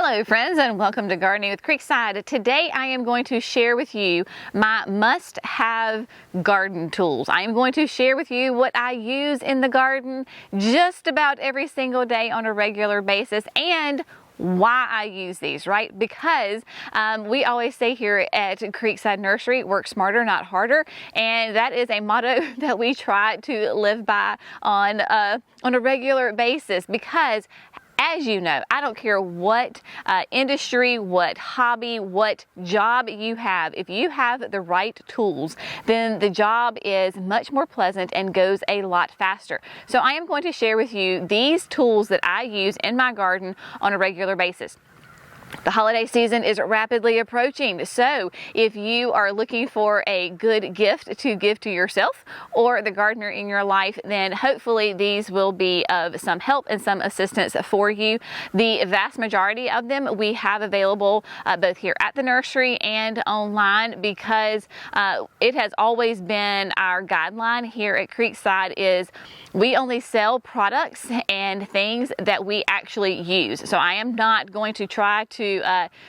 Hello friends, and welcome to Gardening with Creekside. Today I am going to share with you my must-have garden tools. I am going to share with you what I use in the garden just about every single day on a regular basis and why I use these, right? Because we always say here at Creekside Nursery, work smarter, not harder. And that is a motto that we try to live by on a regular basis because, as you know, I don't care what industry, what hobby, what job you have. If you have the right tools, then the job is much more pleasant and goes a lot faster. So I am going to share with you these tools that I use in my garden on a regular basis. The holiday season is rapidly approaching, so if you are looking for a good gift to give to yourself or the gardener in your life, then hopefully these will be of some help and some assistance for you. The vast majority of them we have available both here at the nursery and online because it has always been our guideline here at Creekside is we only sell products and things that we actually use. So I am not going to try to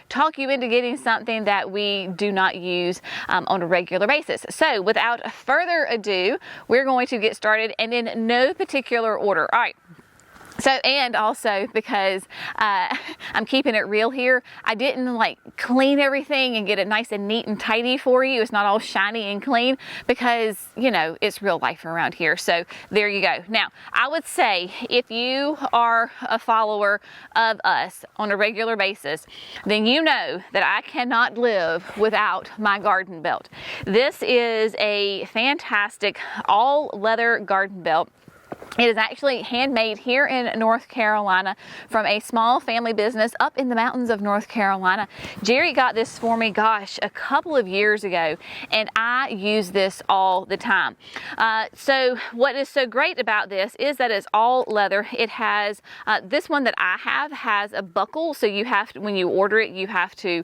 talk you into getting something that we do not use on a regular basis. So without further ado, we're going to get started and in no particular order. All right. So, and also because I'm keeping it real here, I didn't like clean everything and get it nice and neat and tidy for you. It's not all shiny and clean because, you know, it's real life around here. So there you go. Now, I would say if you are a follower of us on a regular basis, then you know that I cannot live without my garden belt. This is a fantastic all leather garden belt. It is actually handmade here in North Carolina from a small family business up in the mountains of North Carolina. Jerry got this for me, gosh, a couple of years ago, and I use this all the time. So what is so great about this is that it's all leather. It has, this one that I have has a buckle, so you have to, when you order it, you have to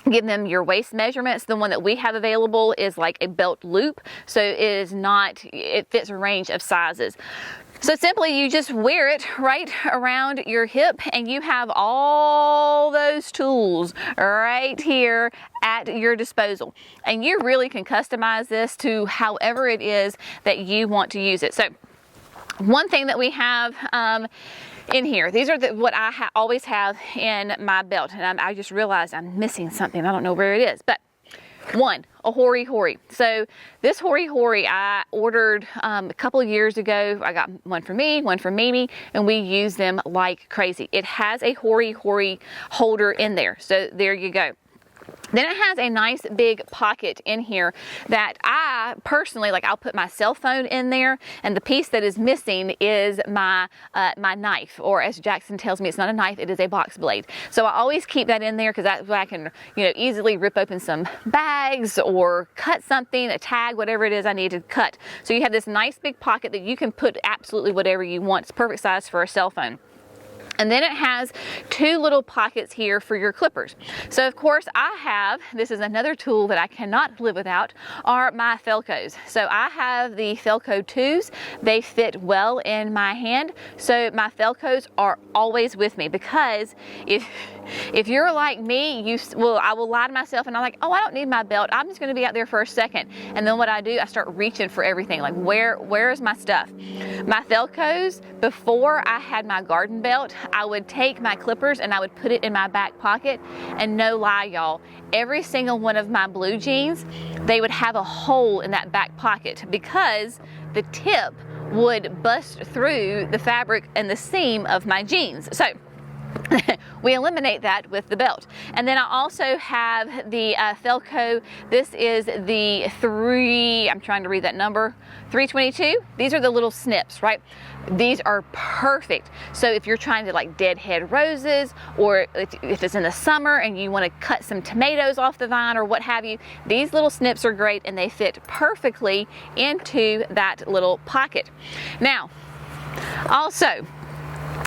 give them your waist measurements. The one that we have available is like a belt loop, so it is not, it fits a range of sizes. So simply you just wear it right around your hip and you have all those tools right here at your disposal. And you really can customize this to however it is that you want to use it. So one thing that we have in here, these are what I always have in my belt, and I just realized I'm missing something. I don't know where it is, but one, a Hori Hori. So this Hori Hori I ordered a couple of years ago. I got one for me, one for Mimi, and we use them like crazy. It has a Hori Hori holder in there, so there you go. Then it has a nice big pocket in here that I personally, like, I'll put my cell phone in there, and the piece that is missing is my my knife, or as Jackson tells me, it's not a knife, it is a box blade. So I always keep that in there because that's where I can, you know, easily rip open some bags or cut something, a tag, whatever it is I need to cut. So you have this nice big pocket that you can put absolutely whatever you want. It's perfect size for a cell phone. And then it has two little pockets here for your clippers. So of course I have, this is another tool that I cannot live without, are my Felcos. So I have the Felco 2s. They fit well in my hand. So my Felcos are always with me because if you're like me, I will lie to myself and I'm like, oh, I don't need my belt. I'm just gonna be out there for a second. And then what I do, I start reaching for everything. Like where is my stuff? My Felcos, before I had my garden belt, I would take my clippers and I would put it in my back pocket, and no lie, y'all, every single one of my blue jeans, they would have a hole in that back pocket because the tip would bust through the fabric and the seam of my jeans. So we eliminate that with the belt. And then I also have the Felco. This is the I'm trying to read that number, 322. These are the little snips, right? These are perfect. So if you're trying to like deadhead roses, or if it's in the summer and you want to cut some tomatoes off the vine or what have you, these little snips are great and they fit perfectly into that little pocket. Now, also,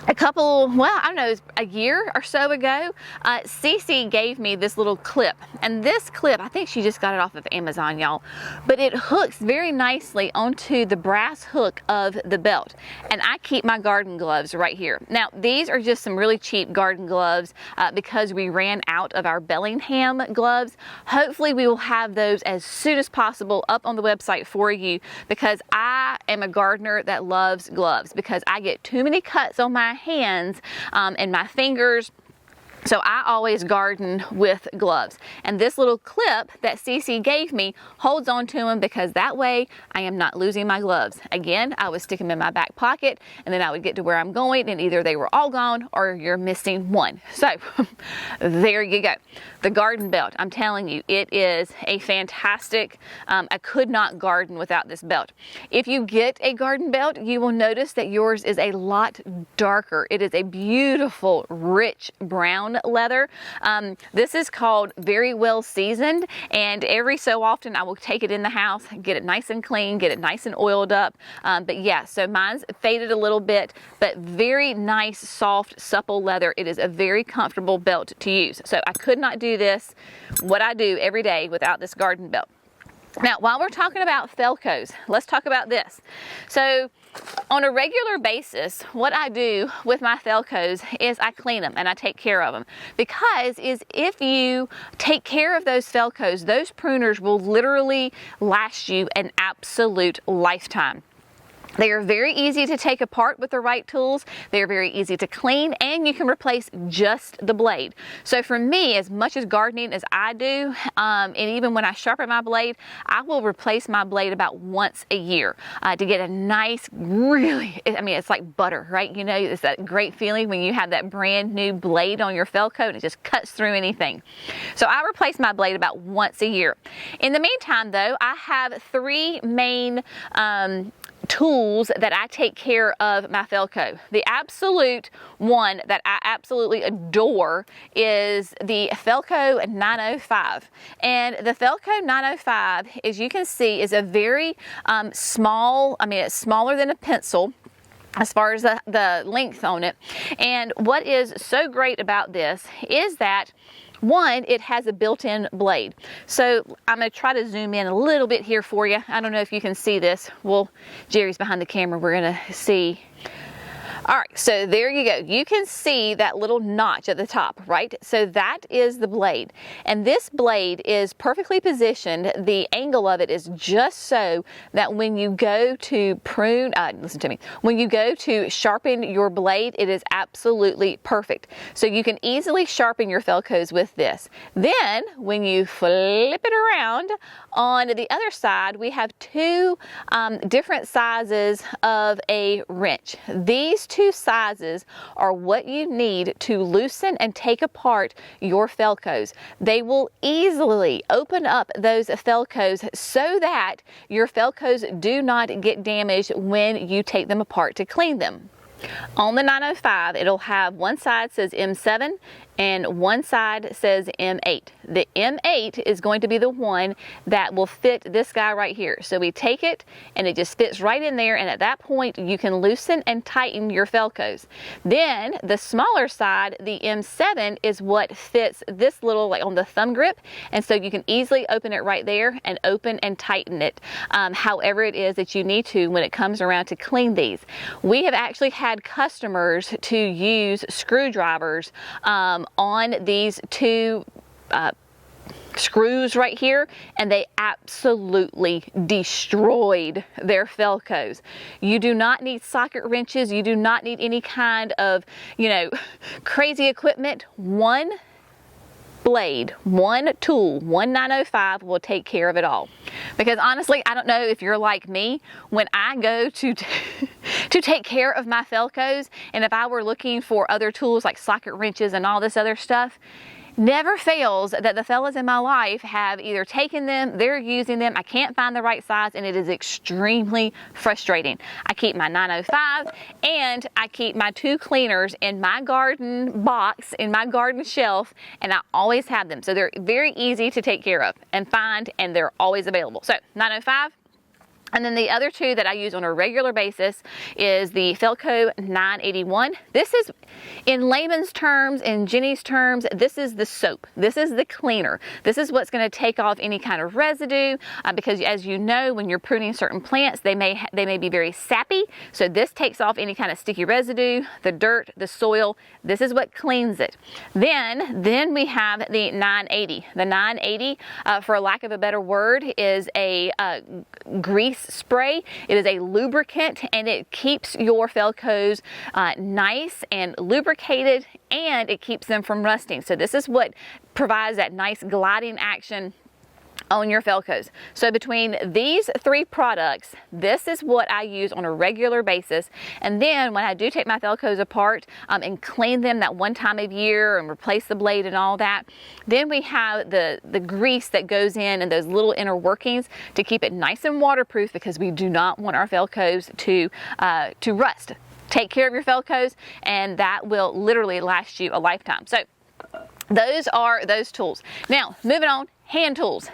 a couple, well, I don't know, a year or so ago, Cece gave me this little clip. And this clip, I think she just got it off of Amazon, y'all. But it hooks very nicely onto the brass hook of the belt. And I keep my garden gloves right here. Now, these are just some really cheap garden gloves because we ran out of our Bellingham gloves. Hopefully, we will have those as soon as possible up on the website for you, because I am a gardener that loves gloves, because I get too many cuts on my hands and my fingers. So I always garden with gloves. And this little clip that Cece gave me holds on to them, because that way I am not losing my gloves. Again, I would stick them in my back pocket, and then I would get to where I'm going and either they were all gone or you're missing one. So there you go. The garden belt, I'm telling you, it is a fantastic, I could not garden without this belt. If you get a garden belt, you will notice that yours is a lot darker. It is a beautiful, rich brown leather. This is called Very Well Seasoned, and every so often I will take it in the house, get it nice and clean, get it nice and oiled up. But yeah, so mine's faded a little bit, but very nice, soft, supple leather. It is a very comfortable belt to use. So I could not do this, what I do every day, without this garden belt. Now, while we're talking about Felcos, let's talk about this. So on a regular basis, what I do with my Felcos is I clean them and I take care of them. Because if you take care of those Felcos, those pruners will literally last you an absolute lifetime. They are very easy to take apart with the right tools. They're very easy to clean, and you can replace just the blade. So for me, as much as gardening as I do, and even when I sharpen my blade, I will replace my blade about once a year to get a nice, really, I mean, it's like butter, right? You know, it's that great feeling when you have that brand new blade on your Felco and it just cuts through anything. So I replace my blade about once a year. In the meantime, though, I have three main tools that I take care of my Felco. The absolute one that I absolutely adore is the Felco 905. And the Felco 905, as you can see, is a very small, I mean, it's smaller than a pencil as far as the length on it. And what is so great about this is that, one, it has a built-in blade. So I'm going to try to zoom in a little bit here for you. I don't know if you can see this. Well, Jerry's behind the camera. We're going to see. All right, so there you go. You can see that little notch at the top, right? So that is the blade. And this blade is perfectly positioned. The angle of it is just so that when you go to prune, listen to me, when you go to sharpen your blade, it is absolutely perfect. So you can easily sharpen your Felcos with this. Then when you flip it around, on the other side, we have two different sizes of a wrench. These two sizes are what you need to loosen and take apart your Felcos. They will easily open up those Felcos so that your Felcos do not get damaged when you take them apart to clean them. On the 905, it'll have one side says M7 and one side says M8. The M8 is going to be the one that will fit this guy right here. So we take it and it just fits right in there, and at that point you can loosen and tighten your Felcos. Then the smaller side, the M7, is what fits this little, like on the thumb grip, and so you can easily open it right there and open and tighten it however it is that you need to when it comes around to clean these. We have actually had customers to use screwdrivers on these two screws right here, and they absolutely destroyed their Felcos. You do not need socket wrenches. You do not need any kind of, you know, crazy equipment. One blade, one tool, one 905 will take care of it all. Because honestly, I don't know if you're like me, when I go to take care of my Felcos, and if I were looking for other tools like socket wrenches and all this other stuff, never fails that the fellas in my life have either taken them, they're using them, I can't find the right size, and it is extremely frustrating. I keep my 905 and I keep my two cleaners in my garden box, in my garden shelf, and I always have them. So they're very easy to take care of and find, and they're always available. So 905, And then the other two that I use on a regular basis is the Felco 981. This is, in layman's terms, in Jenny's terms, this is the soap. This is the cleaner. This is what's going to take off any kind of residue because, as you know, when you're pruning certain plants, they may be very sappy. So this takes off any kind of sticky residue, the dirt, the soil. This is what cleans it. Then we have the 980. The 980, for lack of a better word, is a grease spray. It is a lubricant, and it keeps your Felcos nice and lubricated, and it keeps them from rusting. So this is what provides that nice gliding action on your Felcos. So between these three products, this is what I use on a regular basis. And then when I do take my Felcos apart and clean them that one time a year and replace the blade and all that, then we have the grease that goes in and those little inner workings to keep it nice and waterproof, because we do not want our Felcos to rust. Take care of your Felcos, and that will literally last you a lifetime. So those are those tools. Now, moving on, hand tools.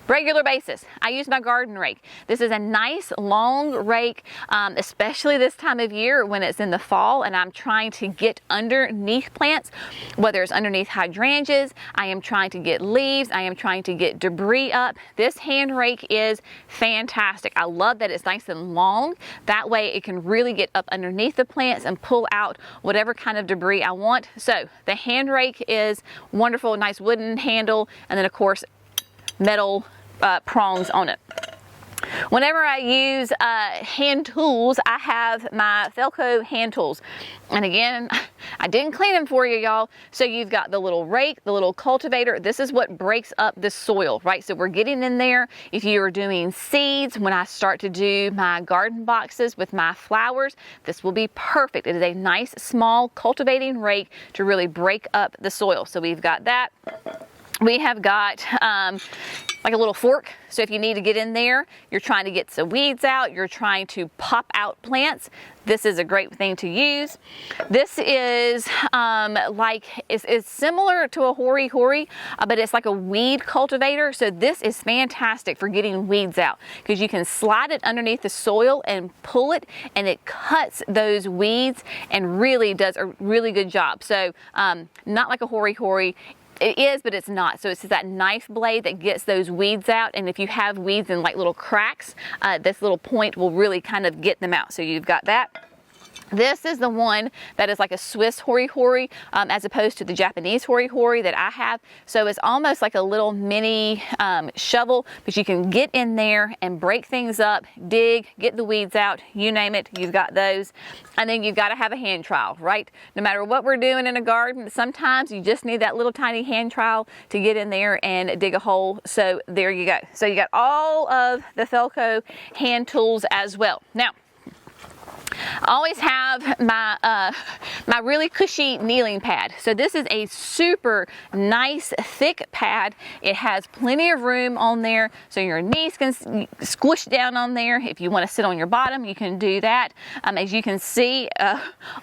Regular basis, I use my garden rake. This is a nice long rake, especially this time of year when it's in the fall and I'm trying to get underneath plants, whether it's underneath hydrangeas, I am trying to get leaves, I am trying to get debris up. This hand rake is fantastic. I love that it's nice and long. That way it can really get up underneath the plants and pull out whatever kind of debris I want. So the hand rake is wonderful, nice wooden handle, and then of course metal prongs on it. Whenever I use hand tools, I have my Felco hand tools. And again, I didn't clean them for you, y'all. So you've got the little rake, the little cultivator. This is what breaks up the soil, right? So we're getting in there. If you are doing seeds, when I start to do my garden boxes with my flowers, this will be perfect. It is a nice, small cultivating rake to really break up the soil. So we've got that. We have got like a little fork. So if you need to get in there, you're trying to get some weeds out, you're trying to pop out plants, this is a great thing to use. This is it's similar to a hori-hori, but it's like a weed cultivator. So this is fantastic for getting weeds out, because you can slide it underneath the soil and pull it, and it cuts those weeds and really does a really good job. So not like a hori-hori. It is, but it's not. So it's that knife blade that gets those weeds out. And if you have weeds in like little cracks, this little point will really kind of get them out. So you've got that. This is the one that is like a Swiss hori-hori as opposed to the Japanese hori-hori that I have. So it's almost like a little mini shovel, but you can get in there and break things up, dig, get the weeds out, you name it, you've got those. And then you've got to have a hand trowel, right? No matter what we're doing in a garden, sometimes you just need that little tiny hand trowel to get in there and dig a hole. So there you go. So you got all of the Felco hand tools as well. Now, I always have my my really cushy kneeling pad. So this is a super nice thick pad. It has plenty of room on there, so your knees can squish down on there. If you want to sit on your bottom, you can do that. As you can see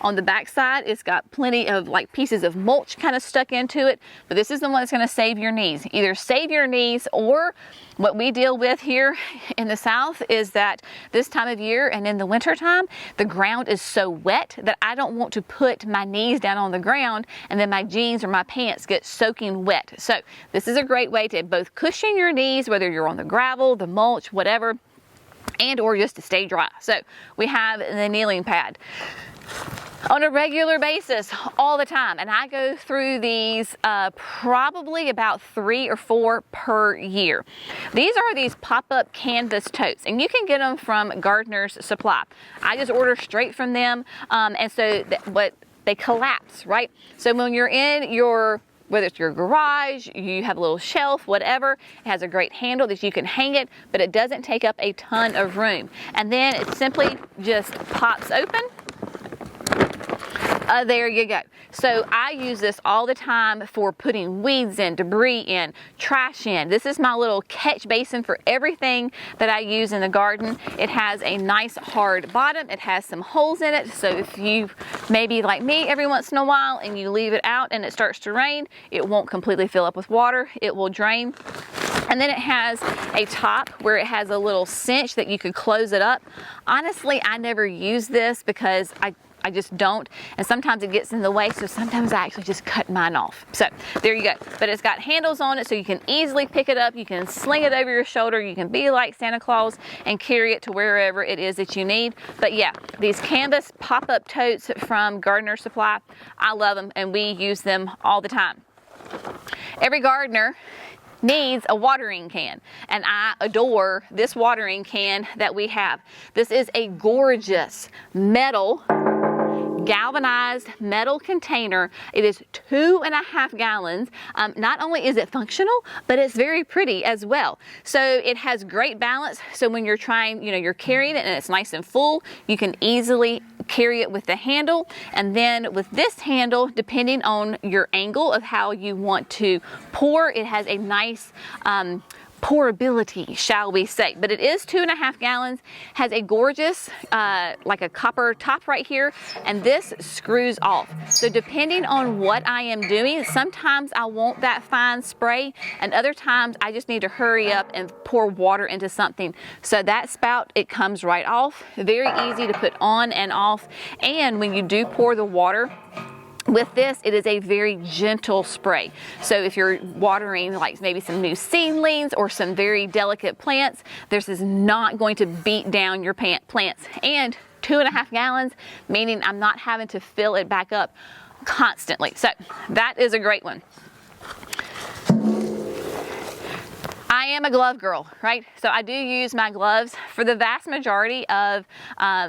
on the back side, it's got plenty of like pieces of mulch kind of stuck into it. But this is the one that's going to save your knees. Either save your knees, or what we deal with here in the South is that this time of year and in the winter time, the ground is so wet that I don't want to put my knees down on the ground and then my jeans or my pants get soaking wet. So this is a great way to both cushion your knees, whether you're on the gravel, the mulch, whatever, and or just to stay dry. So we have the kneeling pad on a regular basis all the time, and I go through these probably about 3 or 4 per year. These are these pop-up canvas totes, and you can get them from Gardener's Supply. I just order straight from them, and so they collapse, right? So when you're in your, whether it's your garage, you have a little shelf, whatever, it has a great handle that you can hang it, but it doesn't take up a ton of room. And then it simply just pops open. There you go. So I use this all the time for putting weeds in, debris in, trash in. This is my little catch basin for everything that I use in the garden. It has a nice hard bottom. It has some holes in it. So if you maybe like me every once in a while and you leave it out and it starts to rain, it won't completely fill up with water. It will drain. And then it has a top where it has a little cinch that you could close it up. Honestly, I never use this because I just don't, and sometimes it gets in the way, so sometimes I actually just cut mine off. So there you go. But it's got handles on it so you can easily pick it up, you can sling it over your shoulder, you can be like Santa Claus and carry it to wherever it is that you need. But yeah, these canvas pop-up totes from Gardener Supply, I love them and we use them all the time. Every gardener needs a watering can, and I adore this watering can that we have. This is a gorgeous metal, galvanized metal container. It is 2.5 gallons. Not only is it functional, but it's very pretty as well. So it has great balance. So when you're trying, you're carrying it and it's nice and full, you can easily carry it with the handle. And then with this handle, depending on your angle of how you want to pour, it has a nice pourability, shall we say. But it is 2.5 gallons, has a gorgeous like a copper top right here, and this screws off. So depending on what I am doing, sometimes I want that fine spray, and other times I just need to hurry up and pour water into something. So that spout, it comes right off. Very easy to put on and off. And when you do pour the water, with this, it is a very gentle spray. So if you're watering like maybe some new seedlings or some very delicate plants, this is not going to beat down your plants. And 2.5 gallons, meaning I'm not having to fill it back up constantly. So that is a great one. I am a glove girl, right? So I do use my gloves for the vast majority of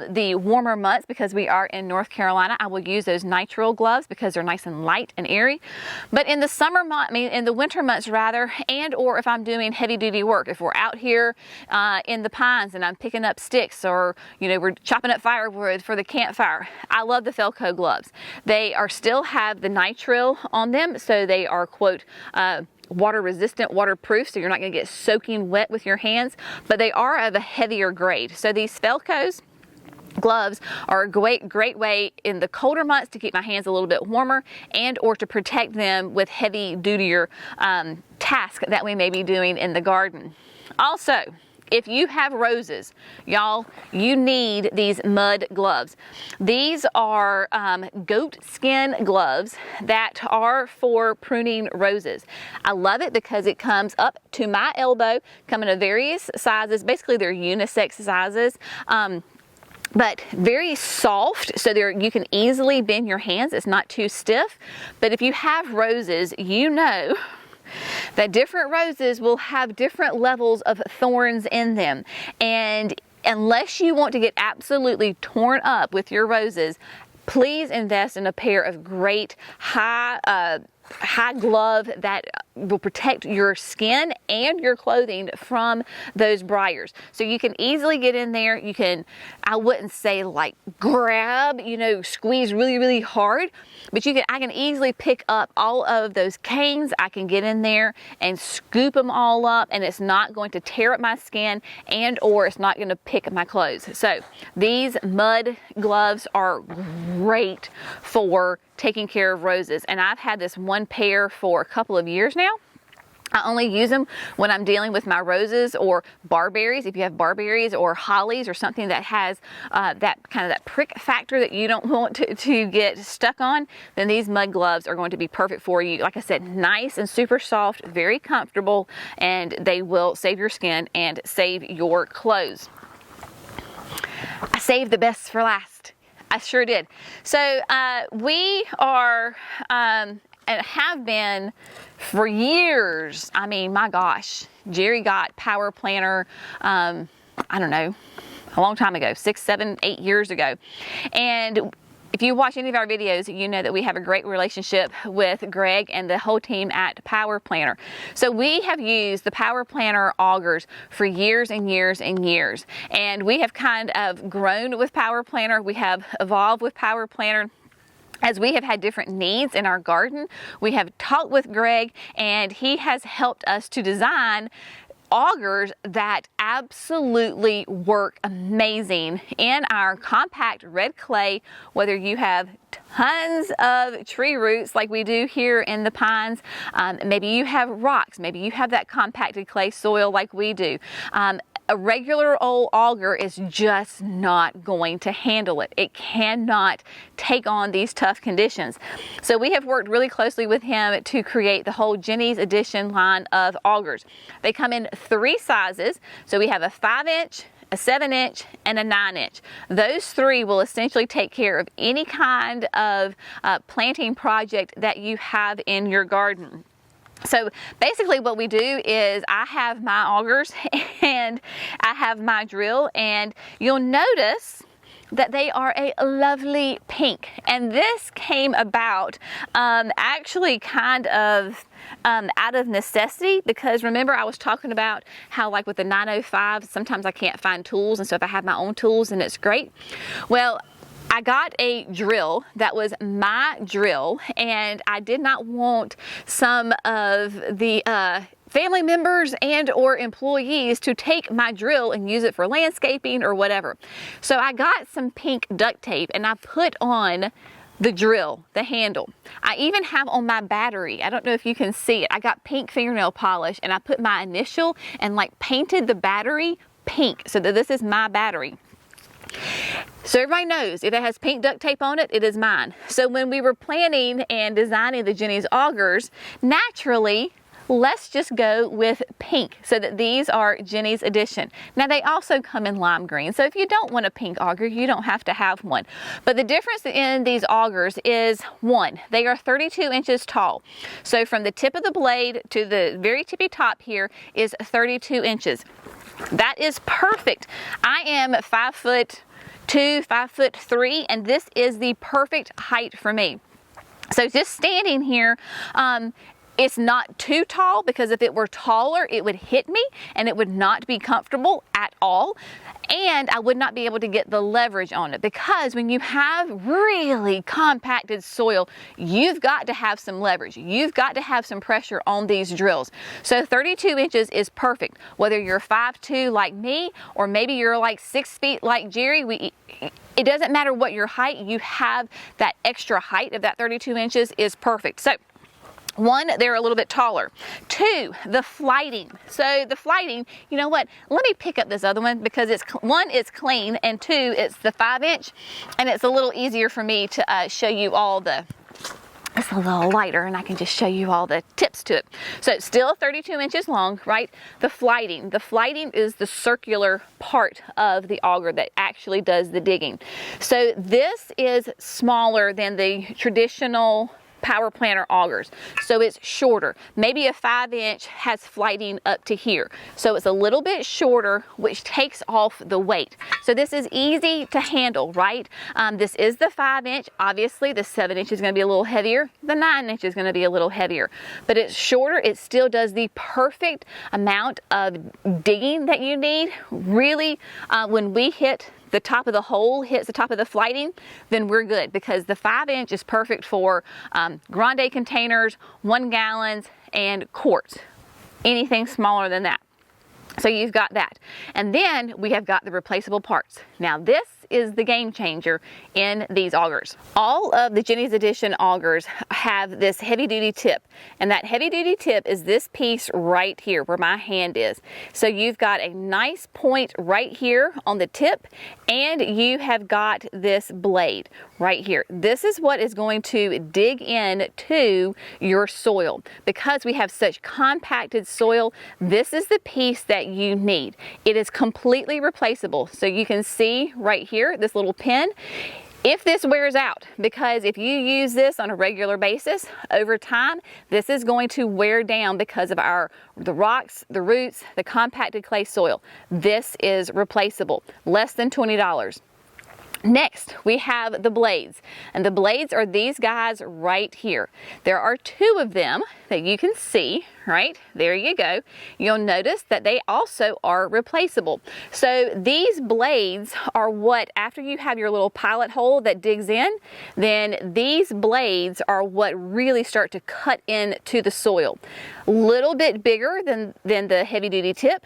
the warmer months because we are in North Carolina. I will use those nitrile gloves because they're nice and light and airy. But in the summer month, in the winter months rather, and or if I'm doing heavy duty work, if we're out here in the pines and I'm picking up sticks, or we're chopping up firewood for the campfire, I love the Felco gloves. They still have the nitrile on them, so they are, quote, water resistant, waterproof, so you're not going to get soaking wet with your hands, but they are of a heavier grade. So these Felco's gloves are a great way in the colder months to keep my hands a little bit warmer, and or to protect them with heavy dutier tasks that we may be doing in the garden. Also, if you have roses, y'all, you need these mud gloves. These are goat skin gloves that are for pruning roses. I love it because it comes up to my elbow, come in various sizes. Basically, they're unisex sizes. But very soft, so you can easily bend your hands. It's not too stiff. But if you have roses, that different roses will have different levels of thorns in them, and unless you want to get absolutely torn up with your roses, please invest in a pair of great high glove that will protect your skin and your clothing from those briars. So you can easily get in there. You can, I wouldn't say like grab, squeeze really hard, but I can easily pick up all of those canes. I can get in there and scoop them all up, and it's not going to tear up my skin, and or it's not going to pick my clothes. So these mud gloves are great for taking care of roses, and I've had this one pair for a couple of years now. I only use them when I'm dealing with my roses or barberries. If you have barberries or hollies or something that has that prick factor that you don't want to get stuck on, then these mud gloves are going to be perfect for you. Like I said, nice and super soft, very comfortable, and they will save your skin and save your clothes. I saved the best for last. I sure did. So we are and have been for years. My gosh, Jerry got Power Planner, I don't know, a long time ago, 6, 7, 8 years ago. And if you watch any of our videos, you know that we have a great relationship with Greg and the whole team at Power Planner. So we have used the Power Planner augers for years and years and years. And we have kind of grown with Power Planner. We have evolved with Power Planner. As we have had different needs in our garden, we have talked with Greg, and he has helped us to design augers that absolutely work amazing in our compact red clay, whether you have tons of tree roots like we do here in the pines. Maybe you have rocks, maybe you have that compacted clay soil like we do. A regular old auger is just not going to handle it. It cannot take on these tough conditions. So we have worked really closely with him to create the whole Jenny's Edition line of augers. They come in 3 sizes. So we have a 5-inch, a 7-inch, and a 9-inch. Those 3 will essentially take care of any kind of planting project that you have in your garden. So basically what we do is I have my augers and I have my drill, and you'll notice that they are a lovely pink. And this came about actually kind of out of necessity, because remember I was talking about how like with the 905 sometimes I can't find tools, and so if I have my own tools then it's great. Well, I got a drill that was my drill, and I did not want some of the family members and or employees to take my drill and use it for landscaping or whatever. So I got some pink duct tape and I put on the drill, the handle. I even have on my battery, I don't know if you can see it, I got pink fingernail polish and I put my initial and like painted the battery pink so that this is my battery. So everybody knows if it has pink duct tape on it, it is mine. So when we were planning and designing the Jenny's augers, naturally, let's just go with pink so that these are Jenny's Edition. Now they also come in lime green, so if you don't want a pink auger, you don't have to have one. But the difference in these augers is, one, they are 32 inches tall. So from the tip of the blade to the very tippy top here is 32 inches. That is perfect. I am 5'2", 5'3", and this is the perfect height for me. So just standing here, it's not too tall, because if it were taller, it would hit me and it would not be comfortable at all. And I would not be able to get the leverage on it, because when you have really compacted soil, you've got to have some leverage. You've got to have some pressure on these drills. So 32 inches is perfect. Whether you're 5'2" like me, or maybe you're like 6 feet like Jerry, it doesn't matter what your height, you have that extra height of that 32 inches is perfect. So one, they're a little bit taller. Two, the flighting. So the flighting, you know what? Let me pick up this other one, because it's one, it's clean, and two, it's the 5-inch, and it's a little easier for me to show you all the. It's a little lighter, and I can just show you all the tips to it. So it's still 32 inches long, right? The flighting. The flighting is the circular part of the auger that actually does the digging. So this is smaller than the traditional power planter augers, so it's shorter. Maybe a 5-inch has flighting up to here, so it's a little bit shorter, which takes off the weight. So this is easy to handle, right? This is the 5-inch. Obviously the 7-inch is going to be a little heavier, the 9-inch is going to be a little heavier, but it's shorter. It still does the perfect amount of digging that you need. Really, when we hit the top of the hole, hits the top of the flighting, then we're good, because the 5-inch is perfect for grande containers, 1 gallons, and quarts. Anything smaller than that. So you've got that. And then we have got the replaceable parts. Now this is the game changer in these augers. All of the Jenny's Edition augers have this heavy duty tip, and that heavy duty tip is this piece right here where my hand is. So you've got a nice point right here on the tip, and you have got this blade right here. This is what is going to dig in to your soil. Because we have such compacted soil, this is the piece that you need. It is completely replaceable. So you can see right here, this little pin, if this wears out, because if you use this on a regular basis over time, this is going to wear down because of the rocks, the roots, the compacted clay soil. This is replaceable, less than $20. Next, we have the blades, and the blades are these guys right here. There are two of them that you can see, right? There you go. You'll notice that they also are replaceable. So these blades are what, after you have your little pilot hole that digs in, then these blades are what really start to cut into the soil. A little bit bigger than the heavy duty tip.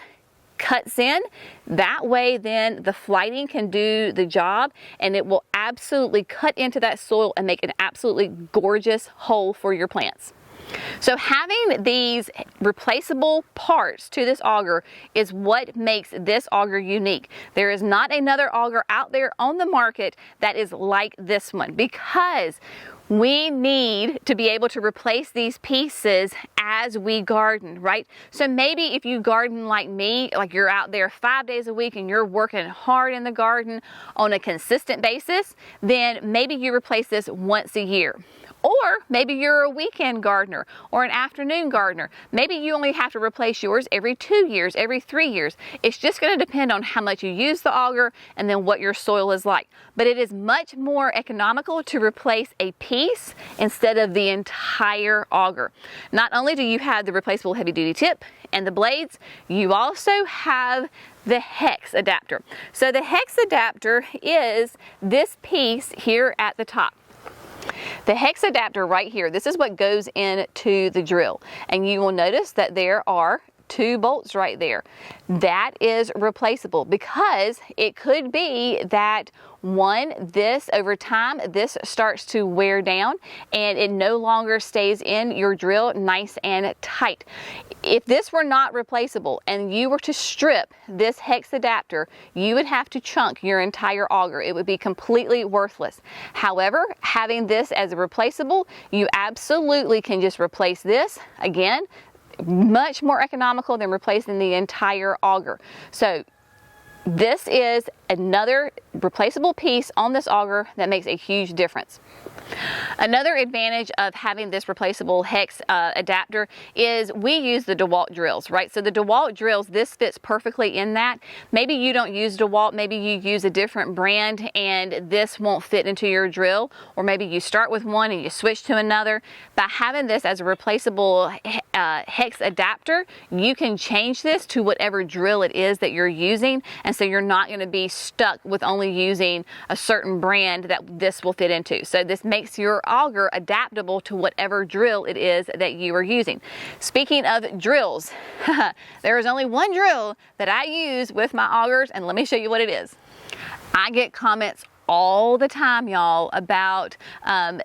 Cuts in. That way then the flighting can do the job, and it will absolutely cut into that soil and make an absolutely gorgeous hole for your plants. So having these replaceable parts to this auger is what makes this auger unique. There is not another auger out there on the market that is like this one, because we need to be able to replace these pieces as we garden, right? So maybe if you garden like me, like you're out there 5 days a week and you're working hard in the garden on a consistent basis, then maybe you replace this once a year. Or maybe you're a weekend gardener or an afternoon gardener. Maybe you only have to replace yours every 2 years, every 3 years. It's just going to depend on how much you use the auger and then what your soil is like. But it is much more economical to replace a piece instead of the entire auger. Not only do you have the replaceable heavy duty tip and the blades, you also have the hex adapter. So the hex adapter is this piece here at the top. The hex adapter right here, this is what goes into the drill, and you will notice that there are 2 bolts right there. That is replaceable, because it could be that this over time, this starts to wear down and it no longer stays in your drill nice and tight. If this were not replaceable and you were to strip this hex adapter, you would have to chunk your entire auger. It would be completely worthless. However, having this as a replaceable, you absolutely can just replace this. Again, much more economical than replacing the entire auger. So this is another replaceable piece on this auger that makes a huge difference. Another advantage of having this replaceable hex adapter is we use the DeWalt drills, right? So the DeWalt drills, this fits perfectly in that. Maybe you don't use DeWalt, maybe you use a different brand and this won't fit into your drill, or maybe you start with one and you switch to another. By having this as a replaceable hex adapter, you can change this to whatever drill it is that you're using, and so you're not going to be stuck with only using a certain brand that this will fit into. So this makes your auger adaptable to whatever drill it is that you are using. Speaking of drills, there is only one drill that I use with my augers, and let me show you what it is. I get comments all the time, y'all, about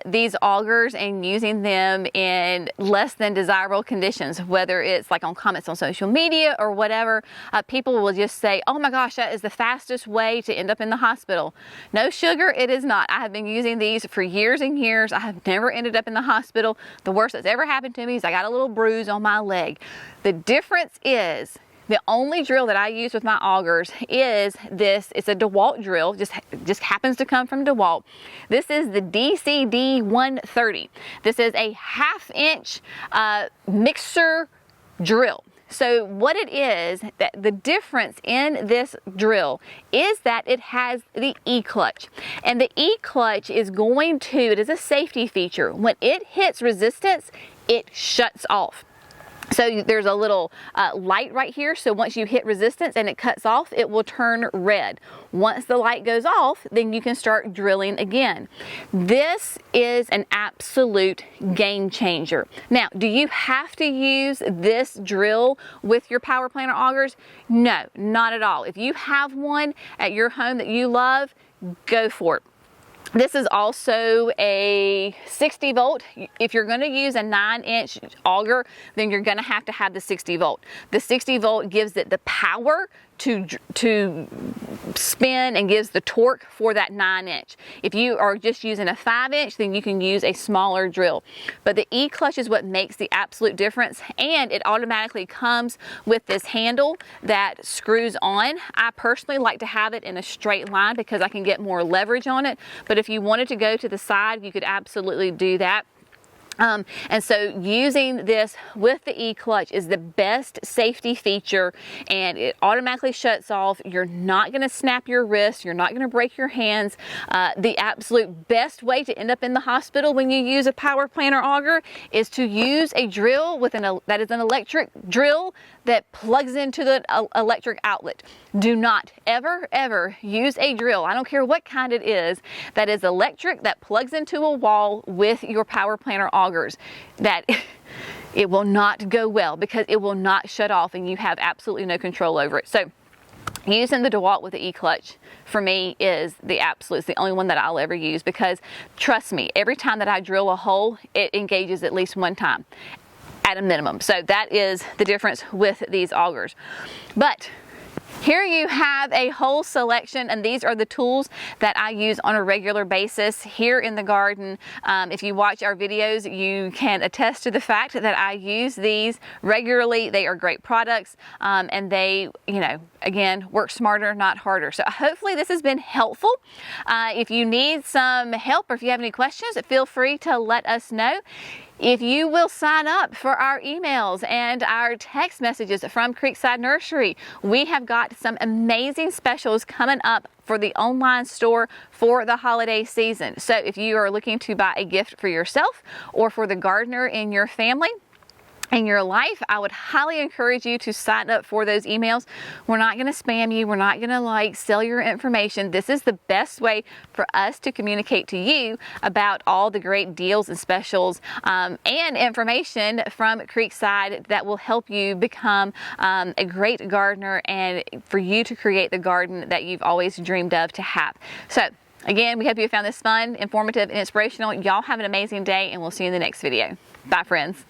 these augers and using them in less than desirable conditions, whether it's like on comments on social media or whatever. People will just say, oh my gosh, that is the fastest way to end up in the hospital. No, sugar, it is not. I have been using these for years and years. I have never ended up in the hospital. The worst that's ever happened to me is I got a little bruise on my leg. The difference is, the only drill that I use with my augers is this. It's a DeWalt drill, just happens to come from DeWalt. This is the DCD 130. This is a 1/2 inch mixer drill. So what it is, that the difference in this drill is that it has the E-clutch. And the E-clutch is it is a safety feature. When it hits resistance, it shuts off. So there's a little light right here, so once you hit resistance and it cuts off, it will turn red. Once the light goes off, then you can start drilling again. This is an absolute game changer. Now, do you have to use this drill with your power planter augers? No, not at all. If you have one at your home that you love, go for it. This is also a 60 volt. If you're going to use a 9-inch auger, then you're going to have the 60 volt. The 60 volt gives it the power to spin and gives the torque for that 9-inch. If you are just using a 5-inch, then you can use a smaller drill. But the E-clutch is what makes the absolute difference, and it automatically comes with this handle that screws on. I personally like to have it in a straight line because I can get more leverage on it, but if you wanted to go to the side, you could absolutely do that. And so using this with the E-clutch is the best safety feature, and it automatically shuts off. You're not going to snap your wrist. You're not going to break your hands. The absolute best way to end up in the hospital when you use a power plant or auger is to use a drill with that is an electric drill that plugs into the electric outlet. Do not ever use a drill, I don't care what kind it is, that is electric, that plugs into a wall with your power plant or augers. That it will not go well because it will not shut off and you have absolutely no control over it. So using the DeWalt with the E-clutch for me is the absolute, it's the only one that I'll ever use, because trust me, every time that I drill a hole, it engages at least one time at a minimum. So that is the difference with these augers. But here you have a whole selection, and these are the tools that I use on a regular basis here in the garden. If you watch our videos, you can attest to the fact that I use these regularly. They are great products, and they, you know, again, work smarter, not harder. So hopefully this has been helpful. If you need some help or if you have any questions, feel free to let us know. If you will sign up for our emails and our text messages from Creekside Nursery, we have got some amazing specials coming up for the online store for the holiday season. So if you are looking to buy a gift for yourself or for the gardener in your family, in your life, I would highly encourage you to sign up for those emails. We're not going to spam you. We're not going to sell your information. This is the best way for us to communicate to you about all the great deals and specials and information from Creekside that will help you become a great gardener and for you to create the garden that you've always dreamed of to have. So again, we hope you found this fun, informative, and inspirational. Y'all have an amazing day, and we'll see you in the next video. Bye, friends.